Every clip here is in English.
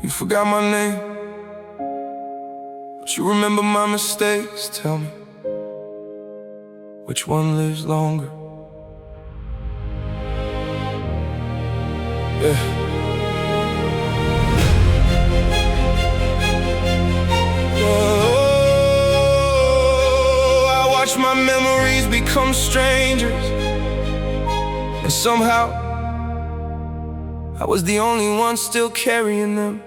You forgot my name, but you remember my mistakes. Tell me, which one lives longer? Yeah. Oh, I watch my memories become strangers, and somehow I was the only one still carrying them.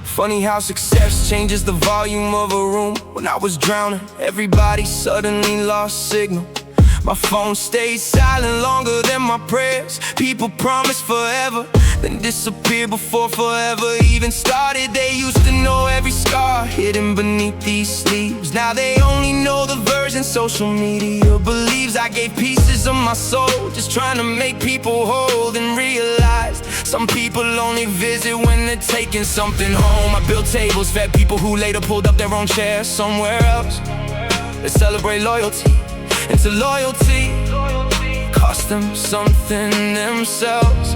Funny how success changes the volume of a room. When I was drowning, everybody suddenly lost signal. My phone stayed silent longer than my prayers. People promised forever, then disappeared before forever even started. They used to know every scar hidden beneath these sleeves. Now they only know the version social media believes. I gave pieces of my soul, just trying to make people whole, and realized some people only visit when they're taking something home. I built tables, fed people who later pulled up their own chairs somewhere else. They celebrate loyalty, and to loyalty cost them something themselves.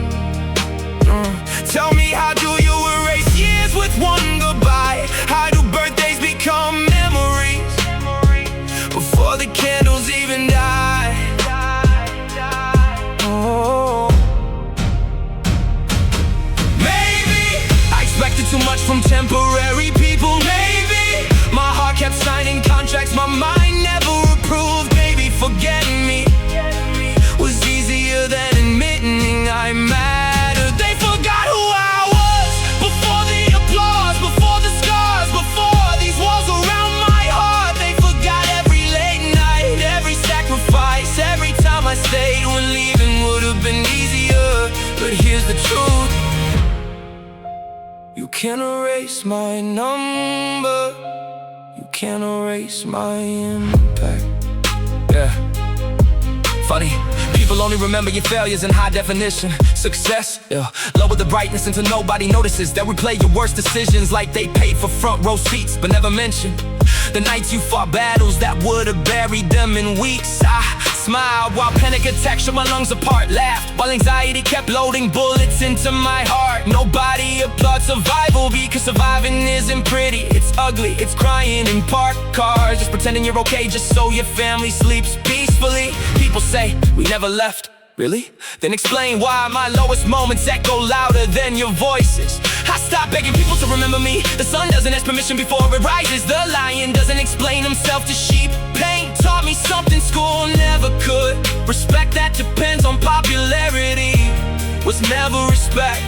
Tell me, how do you erase years with one goodbye? How do birthdays become memories before the candles even die? Oh, maybe I expected too much from temporary people. Maybe my heart kept signing contracts my mind never approved. Maybe forgetting me was easier than admitting I mattered. They forgot who I was before the applause, before the scars, before these walls around my heart. They forgot every late night, every sacrifice, every time I stayed when leaving would have been easier. But here's the truth: you can't erase my number, you can't erase my impact. Yeah. Funny, people only remember your failures in high definition. Success, yeah, lower the brightness until nobody notices. They'll replay your worst decisions like they paid for front row seats, but never mention the nights you fought battles that would have buried them in weeks. I smiled while panic attack shook my lungs apart, laughed while anxiety kept loading bullets into my heart. Nobody applauds survival because surviving isn't pretty. It's ugly, it's crying in parked cars, just pretending you're okay just so your family sleeps peacefully. People say we never left. Really? Then explain why my lowest moments echo louder than your voices. I stopped begging people to remember me. The sun doesn't ask permission before it rises. The lion doesn't explain himself to sheep. Pain taught me something school never could. Respect that depends on popularity was never respect.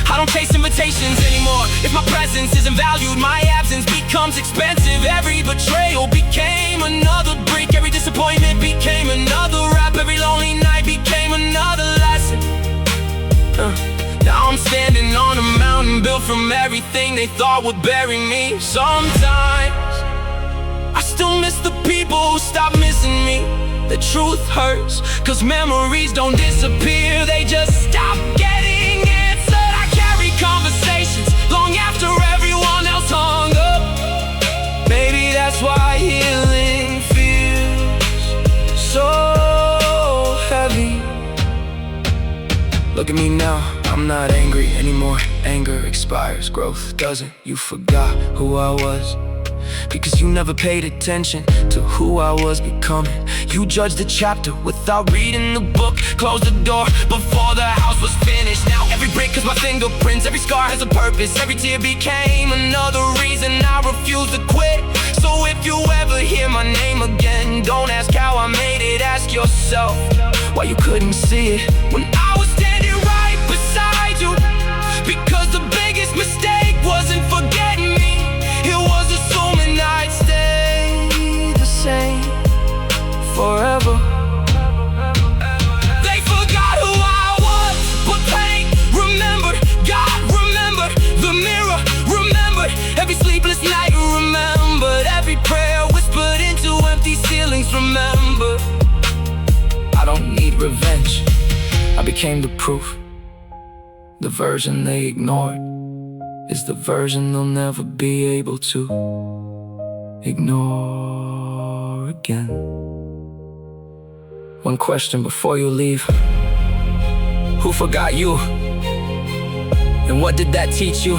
I don't chase invitations anymore. If my presence isn't valued, my absence becomes expensive. Every betrayal became another brick. Every disappointment became another rap. Every lonely night became another lesson. Now I'm standing on a mountain built from everything they thought would bury me. Sometimes I still miss the people who stopped missing me. The truth hurts, cause memories don't disappear, they just stop getting answered. I carry conversations long after everyone else hung up. Maybe that's why healing feels so heavy. Look at me now, I'm not angry anymore. Anger expires, growth doesn't. You forgot who I was because you never paid attention to who I was becoming. You judged the chapter without reading the book, closed the door before the house was finished. Now every brick has my fingerprints, every scar has a purpose. Every tear became another reason I refuse to quit. So if you ever hear my name again, don't ask how I made it, ask yourself why you couldn't see it when I was standing right beside you. Because the biggest mistake wasn't forgetting me, it was assuming I'd stay the same forever. They forgot who I was, but pain remembered. God remembered, the mirror remembered, every sleepless night remembered, every prayer whispered into empty ceilings remembered. I don't need revenge, I became the proof. The version they ignored is the version they'll never be able to ignore again. One question before you leave: who forgot you? And what did that teach you?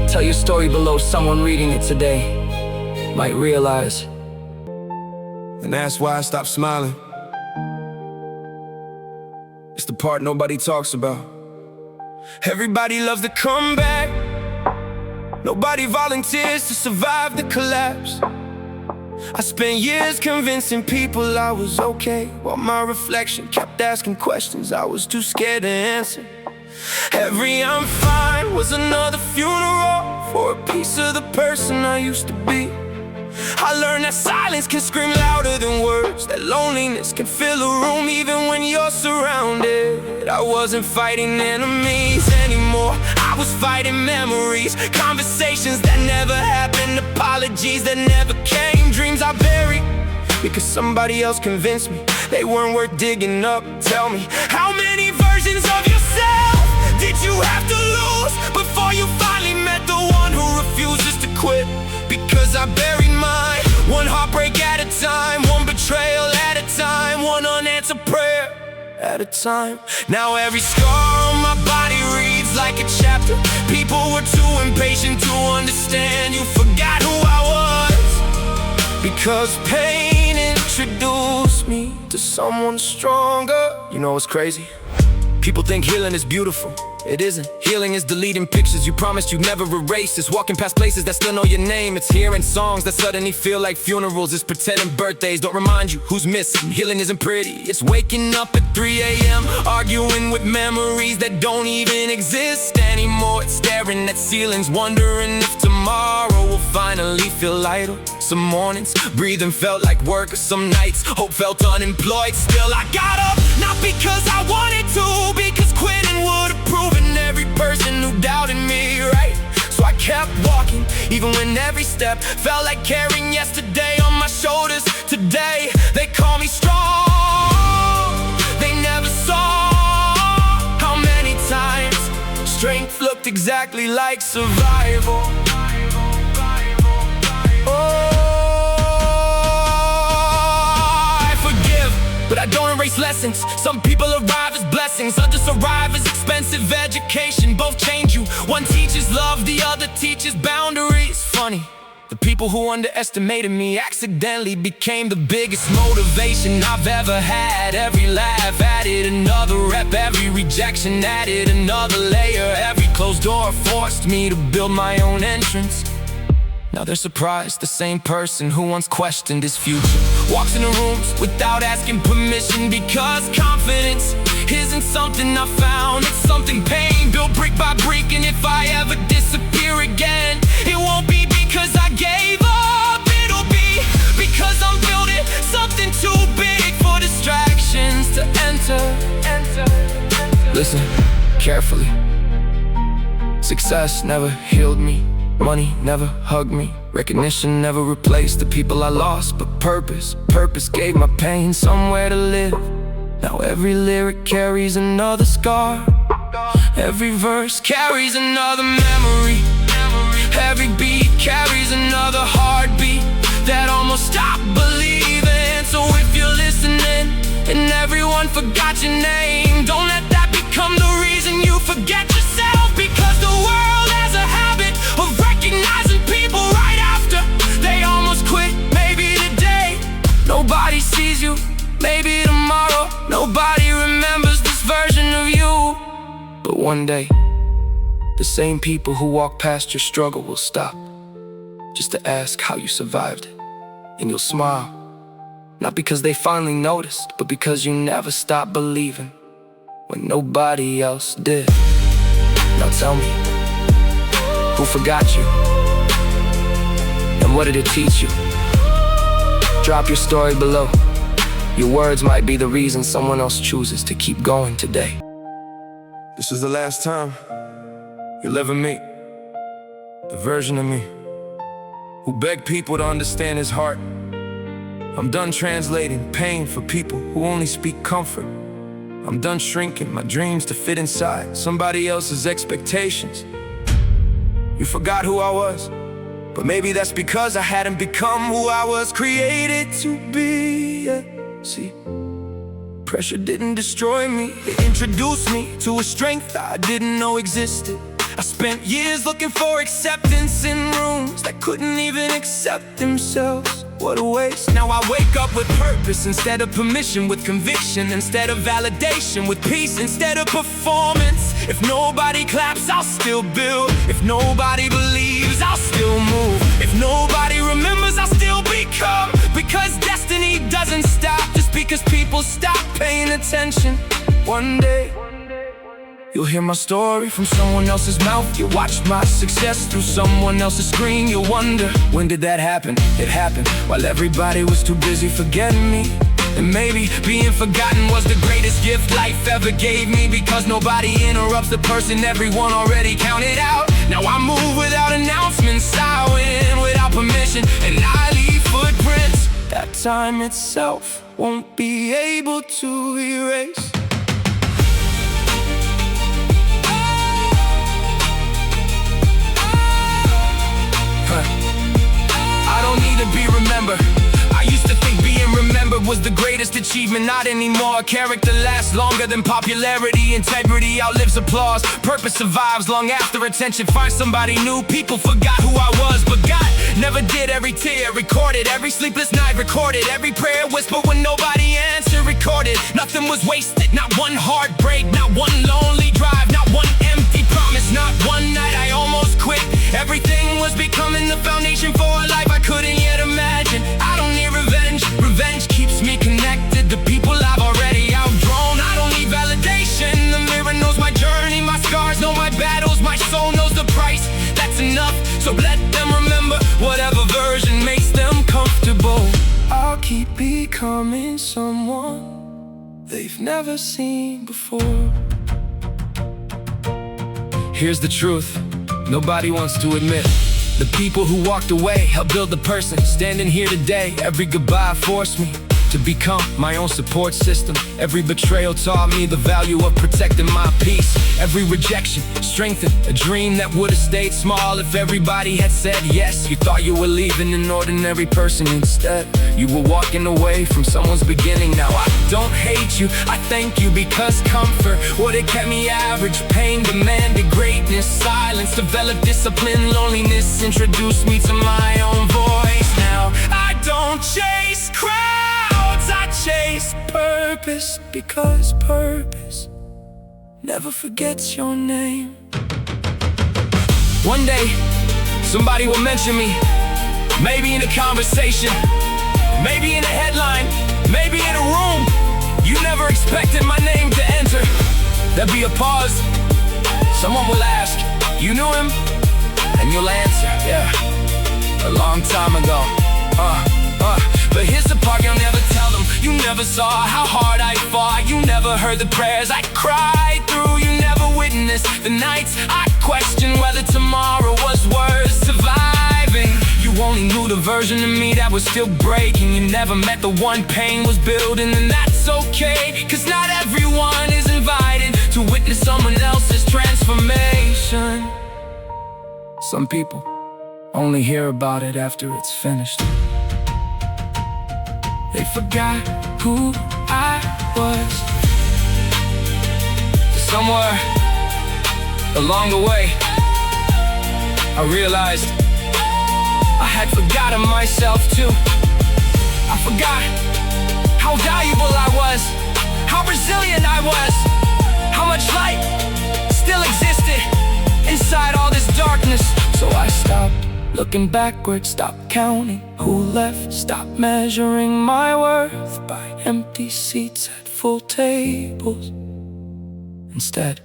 Tell your story below, someone reading it today might realize. And that's why I stopped smiling. It's the part nobody talks about. Everybody loves to come back. Nobody volunteers to survive the collapse. I spent years convincing people I was okay, while my reflection kept asking questions I was too scared to answer. Every "I'm fine" was another funeral for a piece of the person I used to be. I learned that silence can scream louder than words, that loneliness can fill a room even when you're surrounded. I wasn't fighting enemies anymore, I was fighting memories, conversations that never happened, apologies that never came, dreams I buried because somebody else convinced me they weren't worth digging up. Tell me, how many versions of yourself did you have to lose before you finally met the one who refuses to quit? Because I buried mine, one heartbreak at a time, one betrayal at a time, one unanswered prayer at a time. Now every scar on my body reads like a chapter. People were too impatient to understand. You forgot who I was, because pain introduced me to someone stronger. You know what's crazy? People think healing is beautiful. It isn't. Healing is deleting pictures you promised you'd never erase. It's walking past places that still know your name. It's hearing songs that suddenly feel like funerals. It's pretending birthdays don't remind you who's missing. Healing isn't pretty. It's waking up at 3 a.m. arguing with memories that don't even exist anymore. It's staring at ceilings, wondering if tomorrow will finally feel lighter. Some mornings, breathing felt like work. Some nights, hope felt unemployed. Still I got up, not because I wanted to, because quitting would have proven every person who doubted me right. So I kept walking, even when every step felt like carrying yesterday on my shoulders. Today, they call me strong. They never saw how many times strength looked exactly like survival. But I don't erase lessons. Some people arrive as blessings, others arrive as expensive education. Both change you. One teaches love, the other teaches boundaries. Funny, the people who underestimated me accidentally became the biggest motivation I've ever had. Every laugh added another rep, every rejection added another layer. Every closed door forced me to build my own entrance. Now they're surprised, the same person who once questioned his future walks into rooms without asking permission, because confidence isn't something I found, it's something pain built brick by brick. And if I ever disappear again, it won't be because I gave up, it'll be because I'm building something too big for distractions to enter. Listen carefully. Success never healed me, money never hugged me, recognition never replaced the people I lost. But purpose gave my pain somewhere to live. Now every lyric carries another scar, every verse carries another memory, every beat carries another heartbeat that almost stopped believing. So if you're listening and everyone forgot your name, don't let that become the reason you forget yourself. Because the world has a habit of recognizing people right after they almost quit. Maybe today nobody sees you, maybe tomorrow nobody remembers this version of you. But one day, the same people who walk past your struggle will stop just to ask how you survived it. And you'll smile, not because they finally noticed, but because you never stopped believing when nobody else did. Now tell me, who forgot you? And what did it teach you? Drop your story below. Your words might be the reason someone else chooses to keep going today. This is the last time you'll ever meet the version of me who begged people to understand his heart. I'm done translating pain for people who only speak comfort. I'm done shrinking my dreams to fit inside somebody else's expectations. You forgot who I was, but maybe that's because I hadn't become who I was created to be. See, Pressure didn't destroy me, it introduced me to a strength I didn't know existed. I spent years looking for acceptance in rooms that couldn't even accept themselves. What a waste. Now I wake up with purpose instead of permission, with conviction instead of validation, with peace instead of performance. If nobody claps, I'll still build. If nobody believes, I'll still move. If nobody remembers, I'll still become. Because destiny doesn't stop just because people stop paying attention. One day you'll hear my story from someone else's mouth. You'll watch my success through someone else's screen. You'll wonder, when did that happen? It happened while everybody was too busy forgetting me. And maybe being forgotten was the greatest gift life ever gave me, because nobody interrupts the person everyone already counted out. Now I move without announcements, I win without permission, and I leave footprints that time itself won't be able to erase. I don't need to be remembered. I used to think being remembered was the greatest achievement. Not anymore. Character lasts longer than popularity. Integrity outlives applause. Purpose survives long after attention finds somebody new. People forgot who I was, but God never did. Every tear recorded, every sleepless night recorded, every prayer whispered when nobody answered recorded. Nothing was wasted, not one heartbreak, not one lonely drive, not one empty promise, not one night I almost quit. Everything was becoming the foundation for a life I couldn't yet imagine. I don't need revenge. Revenge keeps me connected to people I've already outgrown. I don't need validation. The mirror knows my journey, my scars know my battles, my soul knows the price. That's enough, so let them remember whatever version makes them comfortable. I'll keep becoming someone they've never seen before. Here's the truth nobody wants to admit. The people who walked away helped build the person standing here today. Every goodbye forced me to become my own support system. Every betrayal taught me the value of protecting my peace. Every rejection strengthened a dream that would have stayed small if everybody had said yes. You thought you were leaving an ordinary person, instead you were walking away from someone's beginning. Now I don't hate you, I thank you, because comfort would have kept me average. Pain demanded greatness, silence developed discipline. Loneliness introduced me to my own voice. Now I don't chase crowds, I chase purpose, because purpose never forgets your name. One day, somebody will mention me, maybe in a conversation, maybe in a headline, maybe in a room you never expected my name to enter. There'll be a pause, someone will ask, you knew him? And you'll answer, yeah, a long time ago. But here's the part you'll never tell them. You never saw how hard I fought. You never heard the prayers I cried through. You never witnessed the nights I questioned whether tomorrow was worth surviving. You only knew the version of me that was still breaking. You never met the one pain was building, and that's okay, cause not everyone is invited to witness someone else's transformation. Some people only hear about it after it's finished. They forgot who I was. Somewhere along the way, I realized I had forgotten myself too. I forgot how valuable I was, how resilient I was, how much light still existed inside all this darkness. So I stopped looking backwards, stopped counting who left, stopped measuring my worth by empty seats at full tables. Instead,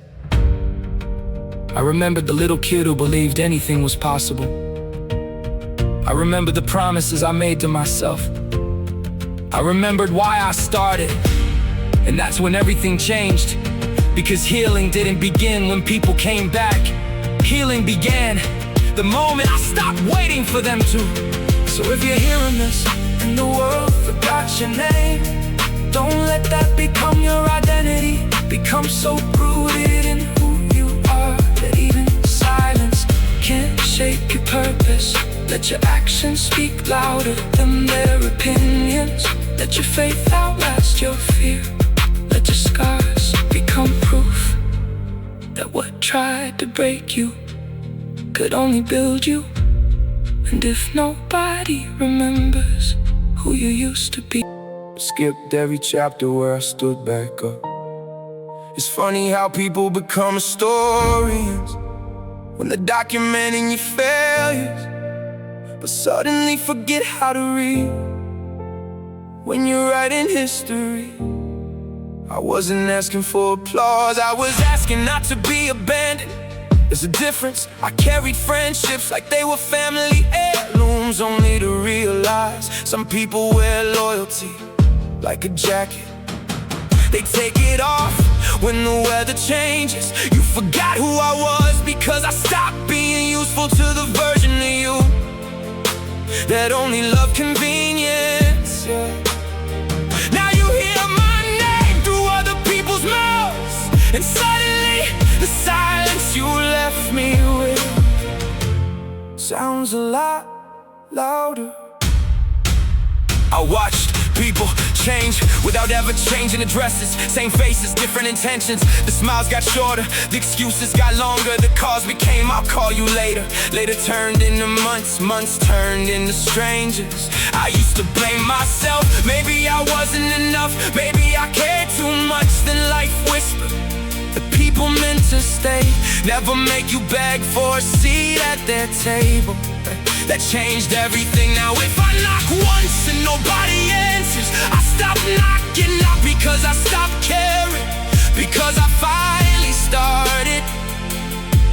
I remembered the little kid who believed anything was possible. I remembered the promises I made to myself. I remembered why I started, and that's when everything changed. Because healing didn't begin when people came back. Healing began the moment I stopped waiting for them to. So if you're hearing this and the world forgot your name, don't let that become your identity. Become so rooted in who you are that even silence can't shake your purpose. Let your actions speak louder than their opinions. Let your faith outlast your fear. Let your scars become proof that what tried to break you could only build you. And if nobody remembers who you used to be, skipped every chapter where I stood back up. It's funny how people become historians when they're documenting your failures, but suddenly forget how to read when you're writing history. I wasn't asking for applause, I was asking not to be abandoned. There's a difference. I carried friendships like they were family heirlooms, only to realize some people wear loyalty like a jacket. They take it off when the weather changes. You forgot who I was because I stopped being useful to the version of you that only loved convenience, yeah. Now you hear my name through other people's mouths, and suddenly the silence you left me with sounds a lot louder. I watched people change without ever changing addresses. Same faces, different intentions. The smiles got shorter, the excuses got longer. The calls became I'll call you later. Later turned into months, months turned into strangers. I used to blame myself, maybe I wasn't enough, maybe I cared too much. Then life whispered, the people meant to stay never make you beg for a seat at their table. That changed everything. Now if I knock once and nobody answers, I stop knocking, not because I stopped caring, because I finally started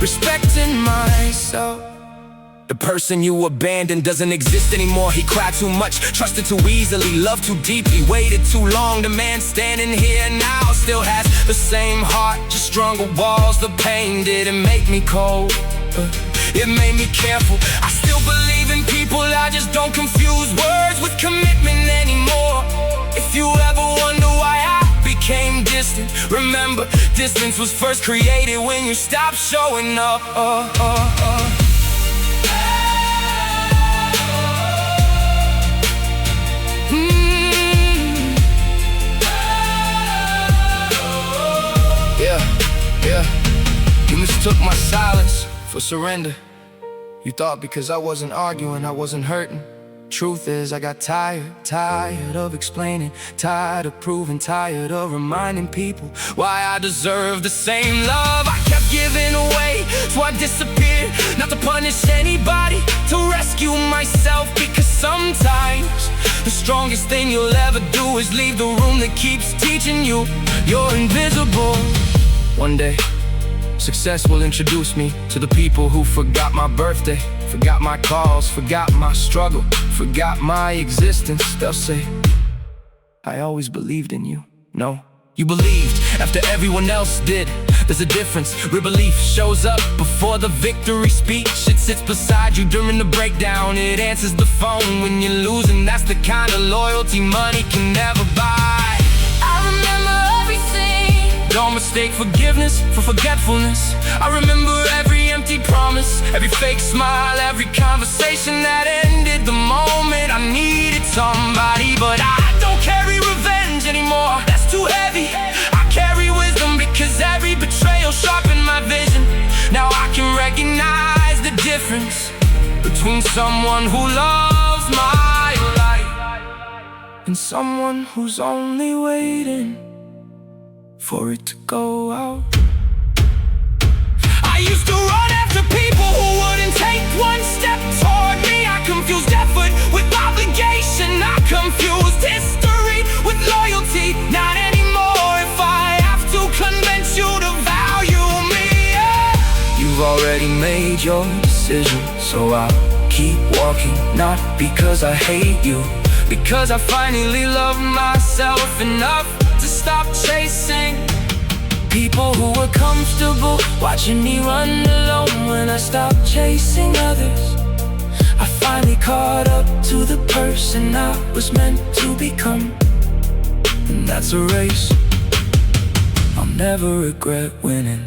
respecting myself. The person you abandoned doesn't exist anymore. He cried too much, trusted too easily, loved too deeply, waited too long. The man standing here now still has the same heart, just stronger walls. The pain didn't make me cold, it made me careful. I still believe in people, I just don't confuse words with commitment anymore. If you ever wonder why I became distant, remember, distance was first created when you stopped showing up. Yeah. You mistook my silence for surrender. You thought because I wasn't arguing, I wasn't hurting. Truth is, I got tired of explaining, tired of proving, tired of reminding people why I deserve the same love I kept giving away. So I disappeared, not to punish anybody, to rescue myself. Because sometimes the strongest thing you'll ever do is leave the room that keeps teaching you you're invisible. One day, success will introduce me to the people who forgot my birthday, forgot my calls, forgot my struggle, forgot my existence. They'll say, I always believed in you. No, you believed after everyone else did. There's a difference. Real belief shows up before the victory speech. It sits beside you during the breakdown. It answers the phone when you're losing. That's the kind of loyalty money can never buy. I remember everything. Don't mistake forgiveness for forgetfulness. I remember every empty promise, every fake smile, every conversation that ended the moment I needed somebody. But I don't carry revenge anymore, that's too heavy. I carry wisdom because every betrayal sharpened my vision. Now I can recognize the difference between someone who loves my life and someone who's only waiting for it to go out. I used to run after people who wouldn't take one step toward me. I confused effort with obligation. I confused history with loyalty. Not anymore. If I have to convince you to value me, yeah. You've already made your decision, so I'll keep walking. Not because I hate you, because I finally love myself enough to stop chasing people who were comfortable watching me run alone. When I stopped chasing others, I finally caught up to the person I was meant to become. And that's a race I'll never regret winning.